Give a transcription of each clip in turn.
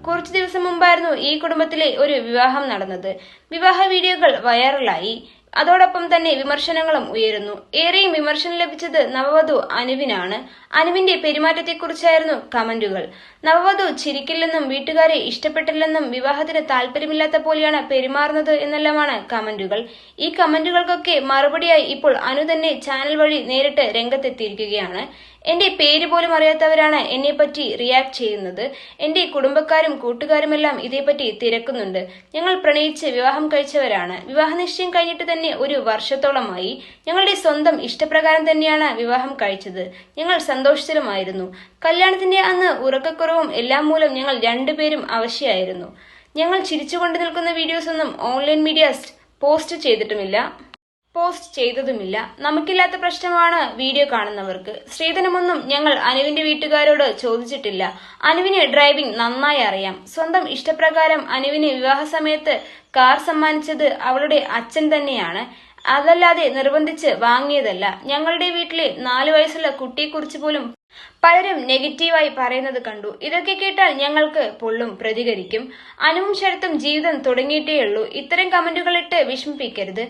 കുറച്ചു ദിവസം മുമ്പായിരുന്നു ഈ കുടുംബത്തിലെ ഒരു വിവാഹം നടന്നത്. വിവാഹ വീഡിയോകൾ വൈറലായി. അതോടൊപ്പം തന്നെ വിമർശനങ്ങളും ഉയരുന്നു. ഏറെയും വിമർശനം ലഭിച്ചത് നവവധു അനുവിനാണ്. അനുവിന്റെ പെരുമാറ്റത്തെക്കുറിച്ചായിരുന്നു കമന്റുകൾ. നവവധു ചിരിക്കില്ലെന്നും വീട്ടുകാരെ ഇഷ്ടപ്പെട്ടില്ലെന്നും വിവാഹത്തിന് താല്പര്യമില്ലാത്ത പോലെയാണ് പെരുമാറുന്നത് എന്നെല്ലാമാണ് കമന്റുകൾ. ഈ കമന്റുകൾക്കൊക്കെ മറുപടിയായി ഇപ്പോൾ അനു തന്നെ ചാനൽ വഴി നേരിട്ട് രംഗത്തെത്തിയിരിക്കുകയാണ്. എന്റെ പേര് പോലും അറിയാത്തവരാണ് എന്നെപ്പറ്റി റിയാക്ട് ചെയ്യുന്നത്. എന്റെ കുടുംബക്കാരും കൂട്ടുകാരുമെല്ലാം ഇതേപ്പറ്റി തിരക്കുന്നുണ്ട്. ഞങ്ങൾ പ്രണയിച്ച് വിവാഹം കഴിച്ചവരാണ്. വിവാഹ നിശ്ചയം കഴിഞ്ഞിട്ട് തന്നെ ഒരു വർഷത്തോളമായി. ഞങ്ങളുടെ സ്വന്തം ഇഷ്ടപ്രകാരം തന്നെയാണ് വിവാഹം കഴിച്ചത്. ഞങ്ങൾ സന്തോഷത്തിലുമായിരുന്നു. കല്യാണത്തിന്റെ അന്ന് ഉറക്കക്കുറവും എല്ലാം മൂലം ഞങ്ങൾ രണ്ടുപേരും അവശയായിരുന്നു. ഞങ്ങൾ ചിരിച്ചുകൊണ്ട് നിൽക്കുന്ന വീഡിയോസ് ഒന്നും ഓൺലൈൻ മീഡിയാസ് പോസ്റ്റ് ചെയ്തതുമില്ല. നമുക്കില്ലാത്ത പ്രശ്നമാണ് വീഡിയോ കാണുന്നവർക്ക്. സ്ത്രീധനമൊന്നും ഞങ്ങൾ അനുവിന്റെ വീട്ടുകാരോട് ചോദിച്ചിട്ടില്ല. അനുവിന് ഡ്രൈവിംഗ് നന്നായി അറിയാം. സ്വന്തം ഇഷ്ടപ്രകാരം അനുവിന് വിവാഹ സമയത്ത് കാർ സമ്മാനിച്ചത് അവളുടെ അച്ഛൻ തന്നെയാണ്. അതല്ലാതെ നിർബന്ധിച്ച് വാങ്ങിയതല്ല. ഞങ്ങളുടെ വീട്ടിലെ 4 വയസ്സുള്ള കുട്ടിയെക്കുറിച്ച് പോലും പലരും നെഗറ്റീവായി പറയുന്നത് കണ്ടു. ഇതൊക്കെ കേട്ടാൽ ഞങ്ങൾക്ക് പൊള്ളും, പ്രതികരിക്കും. അനുവും ശരത്തും ജീവിതം തുടങ്ങിയിട്ടേയുള്ളൂ. ഇത്തരം കമന്റുകളിട്ട് വിഷമിപ്പിക്കരുത്.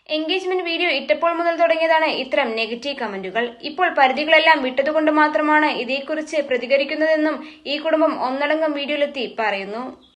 എൻഗേജ്മെന്റ് വീഡിയോ ഇട്ടപ്പോൾ മുതൽ തുടങ്ങിയതാണ് ഇത്തരം നെഗറ്റീവ് കമന്റുകൾ. ഇപ്പോൾ പരിധികളെല്ലാം വിട്ടതുകൊണ്ട് മാത്രമാണ് ഇതേക്കുറിച്ച് പ്രതികരിക്കുന്നതെന്നും ഈ കുടുംബം ഒന്നടങ്കം വീഡിയോയിലെത്തി പറയുന്നു.